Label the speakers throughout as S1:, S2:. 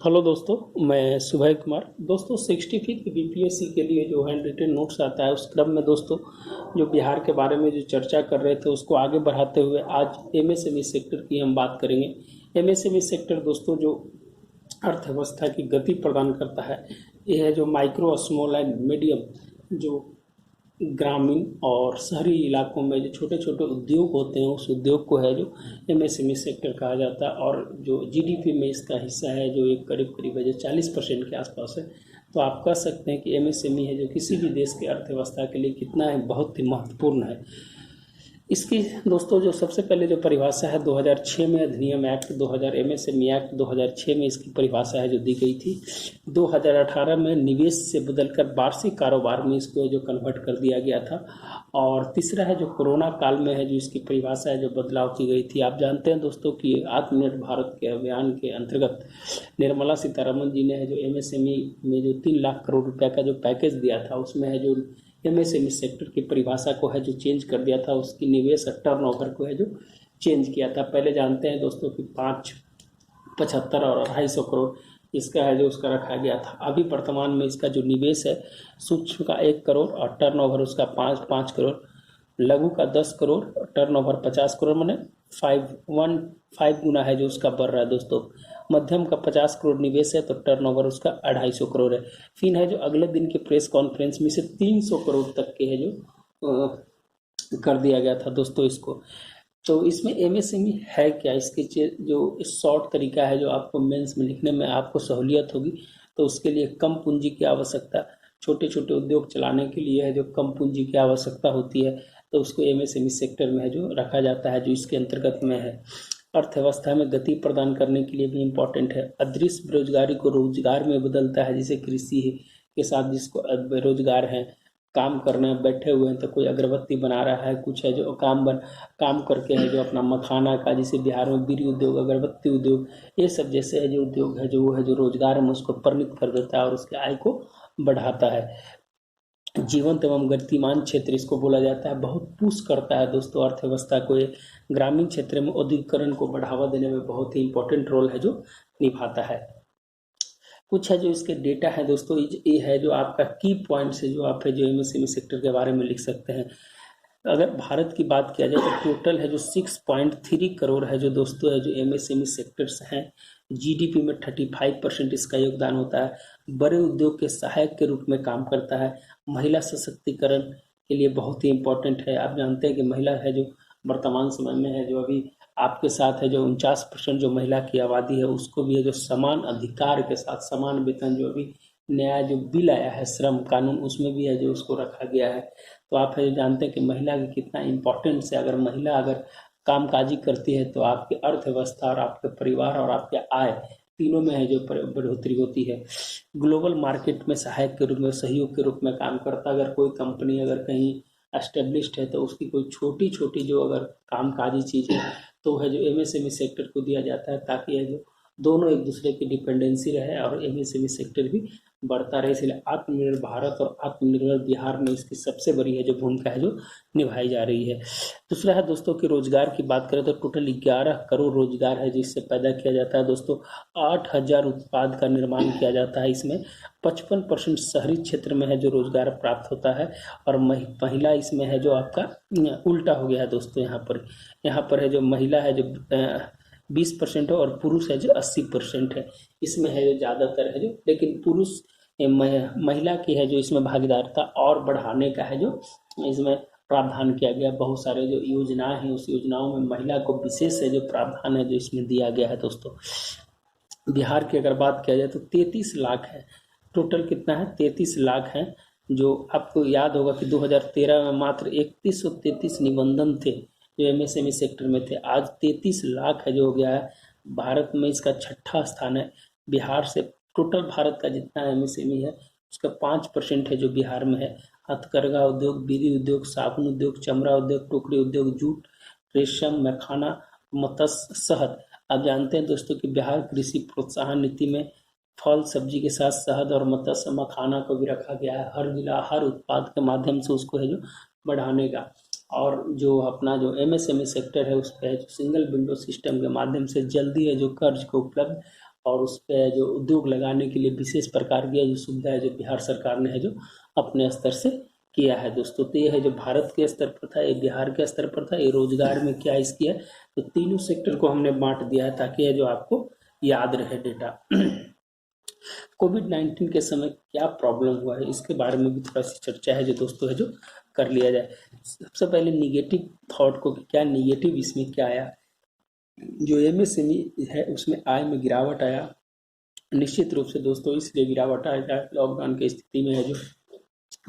S1: Hello दोस्तों, मैं सुबह कुमार। दोस्तों 65th बीपीएससी के लिए जो हैंड रिटन नोट्स आता है उस क्रम में दोस्तों जो बिहार के बारे में जो चर्चा कर रहे थे उसको आगे बढ़ाते हुए आज एमएसएमई सेक्टर की हम बात करेंगे। एमएसएमई सेक्टर दोस्तों जो अर्थव्यवस्था की गति प्रदान करता है, ये है जो माइक्रो स्मॉल एंड मीडियम जो ग्रामीण और शहरी इलाकों में जो छोटे छोटे उद्योग होते हैं उस उद्योग को है जो एमएसएमई सेक्टर कहा जाता है। और जो जीडीपी में इसका हिस्सा है जो एक करीब करीब है जो 40% के आसपास है। तो आप कह सकते हैं कि एमएसएमई है जो किसी भी देश के अर्थव्यवस्था के लिए कितना है, बहुत ही महत्वपूर्ण है। इसकी दोस्तों जो सबसे पहले जो परिभाषा है 2006 में अधिनियम एक्ट 2000 एमएसएमई एक्ट 2006 में इसकी परिभाषा है जो दी गई थी। 2018 में निवेश से बदलकर वार्षिक कारोबार में इसको जो कन्वर्ट कर दिया गया था। और तीसरा है जो कोरोना काल में है जो इसकी परिभाषा है जो बदलाव की गई थी। आप जानते हैं दोस्तों कि आत्मनिर्भर भारत के अभियान के अंतर्गत निर्मला सीतारमण जी ने है जो एमएसएमई में जो 3 लाख करोड़ रुपए का जो पैकेज दिया था उसमें है जो एमएसएमई सेक्टर की परिभाषा को है जो चेंज कर दिया था, उसकी निवेश टर्नओवर को है जो चेंज किया था। पहले जानते हैं दोस्तों कि 5, 75 और 250 करोड़ इसका है जो उसका रखा गया था। अभी वर्तमान में इसका जो निवेश है सूक्ष्म का 1 करोड़ और टर्नओवर उसका 5 करोड़, लघु का 10 करोड़ और टर्नओवर 50 करोड़, मैंने 5 गुना है जो उसका बढ़ रहा है दोस्तों। मध्यम का 50 करोड़ निवेश है तो टर्नओवर उसका 250 करोड़ है। फिर है जो अगले दिन के प्रेस कॉन्फ्रेंस में से 300 करोड़ तक के है जो कर दिया गया था दोस्तों इसको। तो इसमें एमएसएमई है क्या, इसके जो शॉर्ट तरीका है जो आपको मेंस में लिखने में आपको सहूलियत होगी। तो उसके लिए कम पूंजी की आवश्यकता, छोटे छोटे उद्योग चलाने के लिए है जो कम पूंजी की आवश्यकता होती है, तो उसको एमएसएमई सेक्टर में है जो रखा जाता है जो इसके अंतर्गत में है। अर्थव्यवस्था में गति प्रदान करने के लिए भी इम्पोर्टेंट है। अदृश्य बेरोजगारी को रोजगार में बदलता है, जैसे कृषि के साथ जिसको बेरोजगार हैं, काम करने बैठे हुए हैं, तो कोई अगरबत्ती बना रहा है, कुछ है जो काम करके है जो अपना मखाना का, जैसे बिहार में बीड़ी उद्योग, अगरबत्ती उद्योग, ये सब जैसे है जो उद्योग है जो वो है जो रोजगार में उसको परिणित कर देता है और उसके आय को बढ़ाता है। जीवंत एवं गतिमान क्षेत्र इसको बोला जाता है, बहुत पुश करता है दोस्तों अर्थव्यवस्था को। ये ग्रामीण क्षेत्र में औद्योगिकरण को बढ़ावा देने में बहुत ही इंपॉर्टेंट रोल है जो निभाता है। कुछ है जो इसके डेटा है दोस्तों, ये है जो आपका की पॉइंट्स है जो आप है जो एमएसएमई सेक्टर के बारे में लिख सकते हैं। अगर भारत की बात किया जाए तो टोटल है जो 6.3 करोड़ है जो दोस्तों है जो एमएसएमई सेक्टर्स हैं। जीडीपी में 35% इसका योगदान होता है। बड़े उद्योग के सहायक के रूप में काम करता है। महिला सशक्तिकरण के लिए बहुत ही इम्पोर्टेंट है। आप जानते हैं कि महिला है जो वर्तमान समय में है जो अभी आपके साथ है जो 49% जो महिला की आबादी है उसको भी है जो समान अधिकार के साथ समान वेतन, जो अभी नया जो बिल आया है श्रम कानून, उसमें भी है जो उसको रखा गया है। तो आप है जो जानते हैं कि महिला की कितना इम्पोर्टेंस है। अगर महिला अगर कामकाजी करती है तो आपकी अर्थव्यवस्था और आपके परिवार और आपके आय तीनों में है जो बढ़ोतरी होती है। ग्लोबल मार्केट में सहायक के रूप में, सहयोग के रूप में काम करता। अगर कोई कंपनी अगर कहीं एस्टेब्लिश्ड है तो उसकी कोई छोटी छोटी जो अगर कामकाजी चीज़ है तो है जो एमएसएमई सेक्टर को दिया जाता है, ताकि है जो दोनों एक दूसरे की डिपेंडेंसी रहे और एमएसएमई सेक्टर भी बढ़ता रहे। इसलिए आत्मनिर्भर भारत और आत्मनिर्भर बिहार में इसकी सबसे बड़ी है जो भूमिका है जो निभाई जा रही है। दूसरा है दोस्तों कि रोजगार की बात करें तो टोटल 11 करोड़ रोजगार है जिससे पैदा किया जाता है दोस्तों। 8,000 उत्पाद का निर्माण किया जाता है। इसमें 55% शहरी क्षेत्र में है जो रोजगार प्राप्त होता है और महिला इसमें है जो आपका उल्टा हो गया है दोस्तों। यहाँ पर है जो महिला है जो 20% है और पुरुष है जो 80% है। इसमें है जो ज़्यादातर है जो, लेकिन पुरुष महिला की है जो इसमें भागीदारिता और बढ़ाने का है जो इसमें प्रावधान किया गया। बहुत सारे जो योजनाएं हैं उस योजनाओं में महिला को विशेष है जो प्रावधान है जो इसमें दिया गया है दोस्तों। बिहार की अगर बात किया जाए तो 33 लाख है टोटल, कितना है 33 लाख है। जो आपको याद होगा कि 2013 में मात्र 3133 निबंधन थे जो एमएसएमई सेक्टर में थे। आज 33 लाख है जो हो गया है। भारत में इसका 6ठा स्थान है। बिहार से टोटल भारत का जितना एमएसएमई है उसका 5% है जो बिहार में है। हथकरघा उद्योग, बीड़ी उद्योग, साबुन उद्योग, चमड़ा उद्योग, टोकरी उद्योग, जूट, रेशम, मखाना, मत्स्य, शहद। आप जानते हैं दोस्तों कि बिहार कृषि प्रोत्साहन नीति में फल सब्जी के साथ शहद और मत्स्य मखाना को भी रखा गया है। हर जिला हर उत्पाद के माध्यम से उसको है जो बढ़ाने का। और जो अपना जो एमएसएमई सेक्टर है उस पर सिंगल विंडो सिस्टम के माध्यम से जल्दी है जो कर्ज को उपलब्ध और उस पर जो उद्योग लगाने के लिए विशेष प्रकार की जो सुविधा है जो बिहार सरकार ने है जो अपने स्तर से किया है दोस्तों। तो ये है जो भारत के स्तर पर था, ये बिहार के स्तर पर था, ये रोजगार में क्या इसकी है, तो तीनों सेक्टर को हमने बांट दिया है ताकि ये जो आपको याद रहे डेटा। कोविड-19 के समय क्या प्रॉब्लम हुआ है इसके बारे में भी थोड़ा सी चर्चा है जो दोस्तों है जो कर लिया जाए। सबसे पहले निगेटिव थॉट को, क्या निगेटिव इसमें क्या आया, जो एमएसएमई है उसमें आय में गिरावट आया। निश्चित रूप से दोस्तों इसलिए गिरावट आया, लॉकडाउन की स्थिति में है जो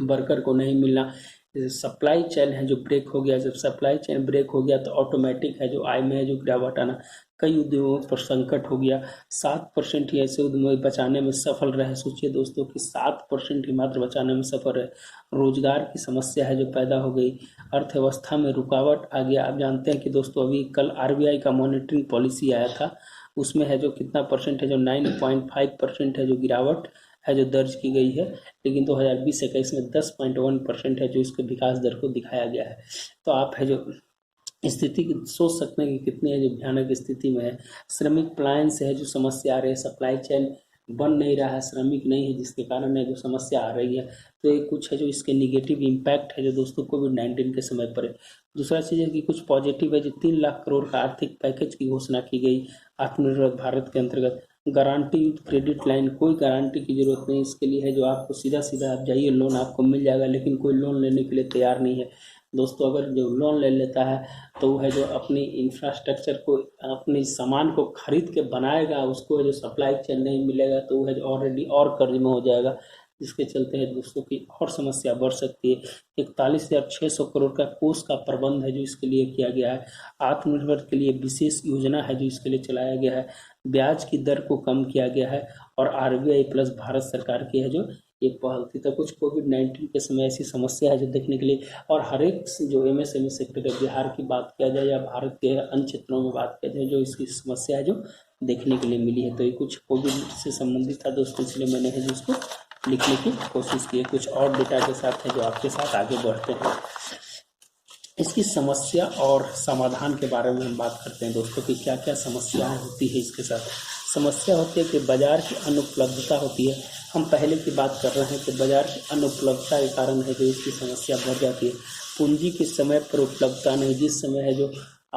S1: वर्कर को नहीं मिलना, सप्लाई चेन है जो ब्रेक हो गया। जब सप्लाई चेन ब्रेक हो गया तो ऑटोमेटिक है जो आय में है जो गिरावट आना, कई उद्योगों पर संकट हो गया। 7% ही ऐसे उद्योग बचाने में सफल रहे। सोचिए दोस्तों कि 7% ही मात्र बचाने में सफल रहे। रोजगार की समस्या है जो पैदा हो गई, अर्थव्यवस्था में रुकावट आ गया। आप जानते हैं कि दोस्तों अभी कल आरबीआई का मॉनिटरिंग पॉलिसी आया था, उसमें है जो कितना परसेंट है जो 9.5% है जो गिरावट है जो दर्ज की गई है, लेकिन 2020-21 में 10.1% है जो इसके विकास दर को दिखाया गया है। तो आप है जो स्थिति सोच सकते हैं कि कितनी है जो भयानक स्थिति में है। श्रमिक पलायन से है जो समस्या आ रही है, सप्लाई चेन बन नहीं रहा है, श्रमिक नहीं है, जिसके कारण है जो समस्या आ रही है। तो ये कुछ है जो इसके निगेटिव इम्पैक्ट है जो दोस्तों कोविड-19 के समय पर है। दूसरा चीज़ है कि कुछ पॉजिटिव है, जो 3 लाख करोड़ का आर्थिक पैकेज की घोषणा की गई आत्मनिर्भर भारत के अंतर्गत। गारंटी क्रेडिट लाइन, कोई गारंटी की जरूरत नहीं इसके लिए है जो आपको सीधा सीधा आप जाइए लोन आपको मिल जाएगा, लेकिन कोई लोन लेने के लिए तैयार नहीं है दोस्तों। अगर जो लोन ले लेता है तो वो है जो अपनी इंफ्रास्ट्रक्चर को, अपने सामान को खरीद के बनाएगा, उसको जो सप्लाई चेन नहीं मिलेगा तो वो है जो ऑलरेडी और कर्ज में हो जाएगा, जिसके चलते है दोस्तों की और समस्या बढ़ सकती है। 41,600 करोड़ का कोष का प्रबंध है जो इसके लिए किया गया है। आत्मनिर्भर के लिए विशेष योजना है जो इसके लिए चलाया गया है। ब्याज की दर को कम किया गया है और आरबीआई प्लस भारत सरकार की है जो एक पहल थी। तो कुछ कोविड-19 के समय ऐसी समस्या है जो देखने के लिए, और हर एक जो एमएसएमई सेक्टर है, बिहार की बात किया जाए या भारत के अन्य क्षेत्रों में बात किया जाए, जो इसकी समस्या है जो देखने के लिए मिली है। तो ये कुछ कोविड से संबंधित था दोस्तों, इसलिए मैंने है जो इसको लिखने की कोशिश की है। कुछ और डेटा के साथ है जो आपके साथ आगे बढ़ते हैं। इसकी समस्या और समाधान के बारे में हम बात करते हैं दोस्तों कि क्या क्या समस्याएं होती है इसके साथ। समस्या होती है कि बाजार की अनुपलब्धता होती है। हम पहले की बात कर रहे हैं कि बाजार की अनुपलब्धता के कारण है जो इसकी समस्या बढ़ जाती है। पूंजी के समय पर उपलब्धता नहीं, जिस समय है जो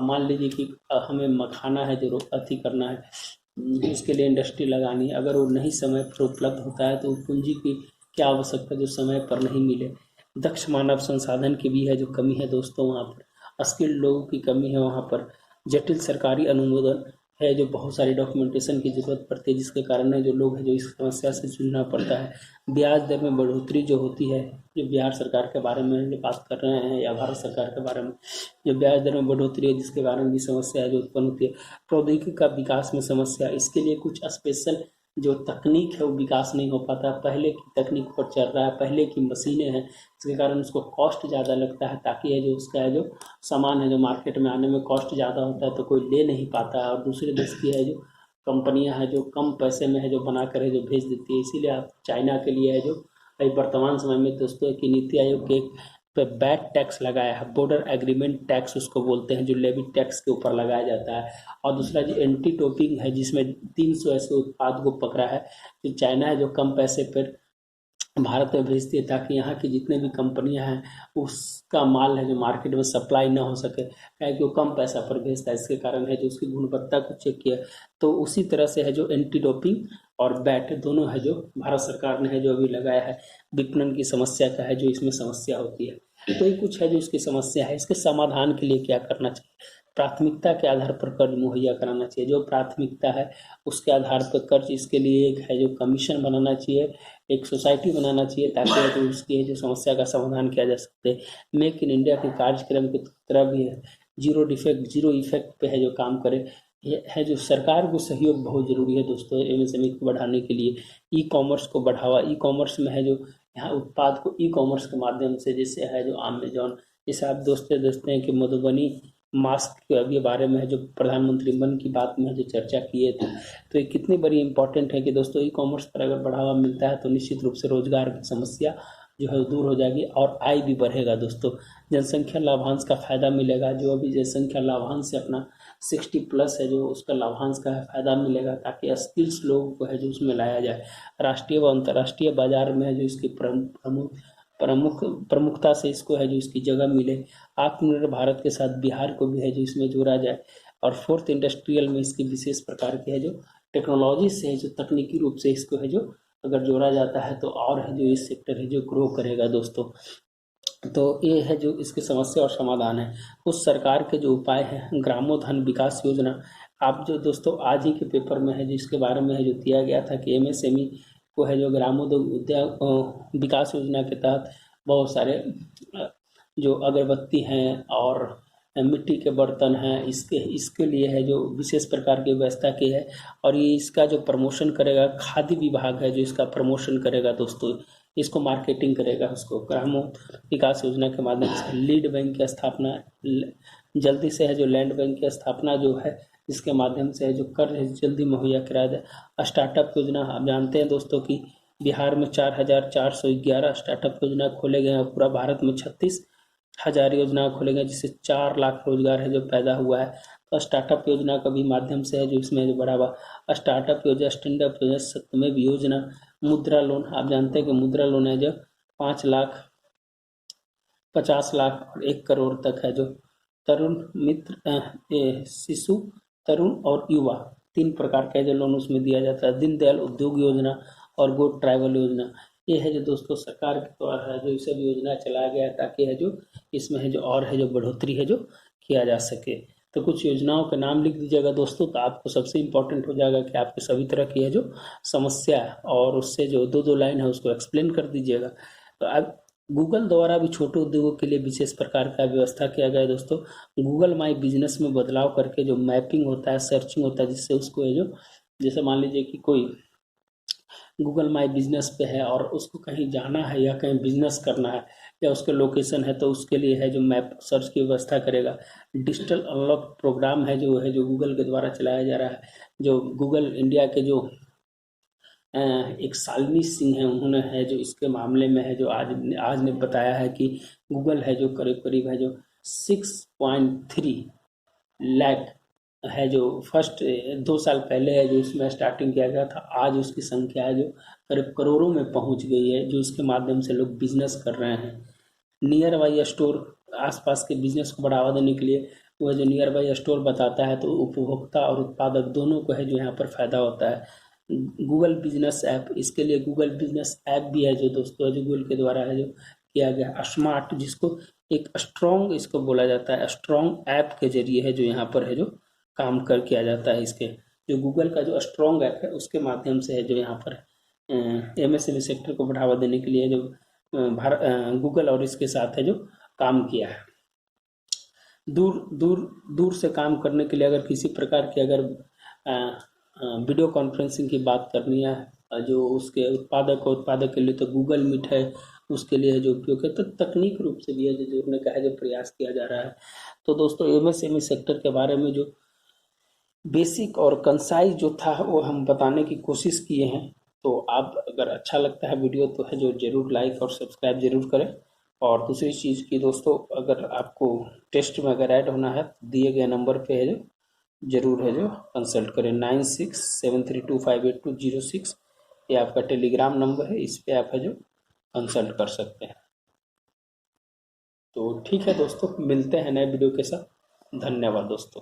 S1: मान लीजिए कि हमें मखाना है जो अति करना है, उसके लिए इंडस्ट्री लगानी है, अगर वो नहीं समय पर उपलब्ध होता है तो पूंजी की क्या आवश्यकता जो समय पर नहीं मिले। दक्ष मानव संसाधन की भी है जो कमी है दोस्तों, वहाँ पर स्किल्ड लोगों की कमी है, वहाँ पर जटिल सरकारी अनुमोदन है, जो बहुत सारी डॉक्यूमेंटेशन की जरूरत पड़ती है, जिसके कारण है जो लोग है जो इस समस्या से जूझना पड़ता है। ब्याज दर में बढ़ोतरी जो होती है, जो बिहार सरकार के बारे में जो बात कर रहे हैं या भारत सरकार के बारे में, जो ब्याज दर में बढ़ोतरी है जिसके कारण भी समस्या है जो उत्पन्न होती है। प्रौद्योगिकी का विकास में समस्या, इसके लिए कुछ स्पेशल जो तकनीक है वो विकास नहीं हो पाता। पहले की तकनीक पर चल रहा है, पहले की मशीनें हैं, इसके कारण उसको कॉस्ट ज़्यादा लगता है, ताकि है जो उसका है जो सामान है जो मार्केट में आने में कॉस्ट ज़्यादा होता है तो कोई ले नहीं पाता है। और दूसरे देश की है जो कंपनियां हैं जो कम पैसे में है जो बना कर है जो भेज देती है। इसीलिए आप चाइना के लिए है जो वर्तमान समय में दोस्तों की नीति आयोग के पे बैट टैक्स लगाया है, बॉर्डर एग्रीमेंट टैक्स उसको बोलते हैं, जो लेवी टैक्स के ऊपर लगाया जाता है। और दूसरा जो एंटी डोपिंग है, जिसमें 300 ऐसे उत्पाद को पकड़ा है जो चाइना है जो कम पैसे पर भारत में भेजती है, ताकि यहाँ की जितने भी कंपनियां हैं उसका माल है जो मार्केट में सप्लाई ना हो सके, क्योंकि वो कम पैसा पर भेजता है। इसके कारण है जो उसकी गुणवत्ता को चेक किया। तो उसी तरह से है जो एंटी डोपिंग और बैट दोनों है जो भारत सरकार ने है जो अभी लगाया है। विपणन की समस्या का है जो इसमें समस्या होती है। तो ये कुछ है जो इसकी समस्या है। इसके समाधान के लिए क्या करना चाहिए? प्राथमिकता के आधार पर कर्ज मुहैया कराना चाहिए। जो प्राथमिकता है उसके आधार पर कर्ज, इसके लिए एक है जो कमीशन बनाना चाहिए, एक सोसाइटी बनाना चाहिए, ताकि तो उसकी जो समस्या का समाधान किया जा सके। मेक इन इंडिया के कार्यक्रम की तरह भी है, जीरो डिफेक्ट जीरो इफेक्ट पे है जो काम करे। ये है जो सरकार को सहयोग बहुत जरूरी है दोस्तों एमएसएमई को बढ़ाने के लिए। ई कॉमर्स को बढ़ावा, ई कॉमर्स में है जो यहाँ उत्पाद को ई कॉमर्स के माध्यम से, जैसे है जो अमेजॉन, जैसे आप दोस्तों देखते हैं कि मधुबनी मास्क के अभी बारे में है जो प्रधानमंत्री मन की बात में जो चर्चा किए थे। तो ये कितनी बड़ी इंपॉर्टेंट है कि दोस्तों ई कॉमर्स पर अगर बढ़ावा मिलता है तो निश्चित रूप से रोजगार की समस्या जो है दूर हो जाएगी और आय भी बढ़ेगा दोस्तों। जनसंख्या लाभांश का फ़ायदा मिलेगा, जो अभी जनसंख्या लाभांश से अपना 60+ है जो उसका लाभांश का फ़ायदा मिलेगा, ताकि स्किल्स लोगों को है जो उसमें लाया जाए। राष्ट्रीय व अंतर्राष्ट्रीय बाजार में है जो इसकी प्रमुखता से इसको है जो इसकी जगह मिले। आत्मनिर्भर भारत के साथ बिहार को भी है जो इसमें जोड़ा जाए। और फोर्थ इंडस्ट्रियल में इसकी विशेष प्रकार की है जो टेक्नोलॉजी से है जो तकनीकी रूप से इसको है जो अगर जोड़ा जाता है तो और है जो इस सेक्टर है जो ग्रो करेगा दोस्तों। तो ये है जो इसकी समस्या और समाधान है। उस सरकार के जो उपाय हैं, ग्रामोधन विकास योजना, आप जो दोस्तों आज ही के पेपर में है जो इसके बारे में है जो दिया गया था कि एमएसएमई को है जो ग्रामोद्योग उद्योग विकास योजना के तहत बहुत सारे जो अगरबत्ती हैं और मिट्टी के बर्तन हैं, इसके लिए है जो विशेष प्रकार की व्यवस्था की है। और ये इसका जो प्रमोशन करेगा, खाद्य विभाग है जो इसका प्रमोशन करेगा दोस्तों, इसको मार्केटिंग करेगा। उसको ग्रामों विकास योजना के माध्यम से लीड बैंक की स्थापना जल्दी से है जो लैंड बैंक की स्थापना जो है इसके माध्यम से है जो कर्ज जल्दी मुहैया कराया जाए। स्टार्टअप योजना, आप जानते हैं दोस्तों कि बिहार में 4,411 स्टार्टअप योजना खोले गए हैं। पूरा भारत में 36,000 योजना खोले गए, जिससे 4 लाख रोजगार है जो पैदा हुआ है। तो स्टार्टअप योजना का भी माध्यम से है जो इसमें जो बढ़ावा, स्टार्टअप योजना, स्टैंड अप योजना, सत्यमेव योजना, मुद्रा लोन, आप जानते हैं कि मुद्रा लोन है जो 5 लाख, 50 लाख और 1 करोड़ तक है जो तरुण मित्र शिशु, तरुण और युवा, 3 प्रकार का जो लोन उसमें दिया जाता है। दीनदयाल उद्योग योजना और गोड ट्राइबल योजना, ये है जो दोस्तों सरकार के द्वारा है जो ये सब योजना चलाया गया है, ताकि है जो इसमें है जो और है जो बढ़ोतरी है जो किया जा सके। तो कुछ योजनाओं के नाम लिख दीजिएगा दोस्तों, तो आपको सबसे इम्पोर्टेंट हो जाएगा कि आपके सभी तरह की है जो समस्या है और उससे जो 2-2 लाइन है उसको एक्सप्लेन कर दीजिएगा। तो अब गूगल द्वारा भी छोटे उद्योगों के लिए विशेष प्रकार का व्यवस्था किया गया है दोस्तों। गूगल माई बिजनेस में बदलाव करके जो मैपिंग होता है, सर्चिंग होता है, जिससे उसको है जो, जैसे मान लीजिए कि कोई गूगल माई बिजनेस पे है और उसको कहीं जाना है या कहीं बिजनेस करना है या उसके लोकेशन है, तो उसके लिए है जो मैप सर्च की व्यवस्था करेगा। डिजिटल अनलॉक प्रोग्राम है जो गूगल के द्वारा चलाया जा रहा है। जो गूगल इंडिया के जो एक शालिनी सिंह है, उन्होंने है जो इसके मामले में है जो आज ने बताया है कि गूगल है जो करीब करीब है जो 6.3 लाख है जो फर्स्ट 2 साल पहले है जो इसमें स्टार्टिंग किया गया था, आज उसकी संख्या है जो करीब करोड़ों में पहुंच गई है, जो इसके माध्यम से लोग बिजनेस कर रहे हैं। नियर बाई स्टोर, आसपास के बिजनेस को बढ़ावा देने के लिए वह जो नियर बाई स्टोर बताता है, तो उपभोक्ता और उत्पादक दोनों को है जो यहाँ पर फायदा होता है। गूगल बिजनेस ऐप, इसके लिए गूगल बिजनेस ऐप भी है जो दोस्तों जो गूगल के द्वारा है जो किया गया। स्मार्ट, जिसको एक स्ट्रॉन्ग इसको बोला जाता है, स्ट्रॉन्ग ऐप के जरिए है जो यहाँ पर है जो काम कर किया जाता है। इसके जो गूगल का जो स्ट्रॉन्ग ऐप है उसके माध्यम से है जो यहाँ पर एमएसएमई सेक्टर को बढ़ावा देने के लिए जो गूगल और इसके साथ है जो काम किया है। दूर दूर दूर से काम करने के लिए अगर किसी प्रकार की अगर वीडियो कॉन्फ्रेंसिंग की बात करनी है जो उसके उत्पादक के लिए, तो गूगल मीट है उसके लिए जो उपयोग है। तो तकनीक रूप से भी है जो जोड़ने का है जो प्रयास किया जा रहा है। तो दोस्तों एमएसएमई सेक्टर के बारे में जो बेसिक और कंसाइज जो था वो हम बताने की कोशिश किए हैं। तो आप अगर अच्छा लगता है वीडियो तो है जो ज़रूर लाइक और सब्सक्राइब ज़रूर करें। और दूसरी चीज़ की दोस्तों, अगर आपको टेस्ट में अगर ऐड होना है तो दिए गए नंबर पे है जो ज़रूर है जो कंसल्ट करें। 9673258206 ये आपका टेलीग्राम नंबर है, इस पे आप है जो कंसल्ट कर सकते हैं। तो ठीक है दोस्तों, मिलते हैं नए वीडियो के साथ। धन्यवाद दोस्तों।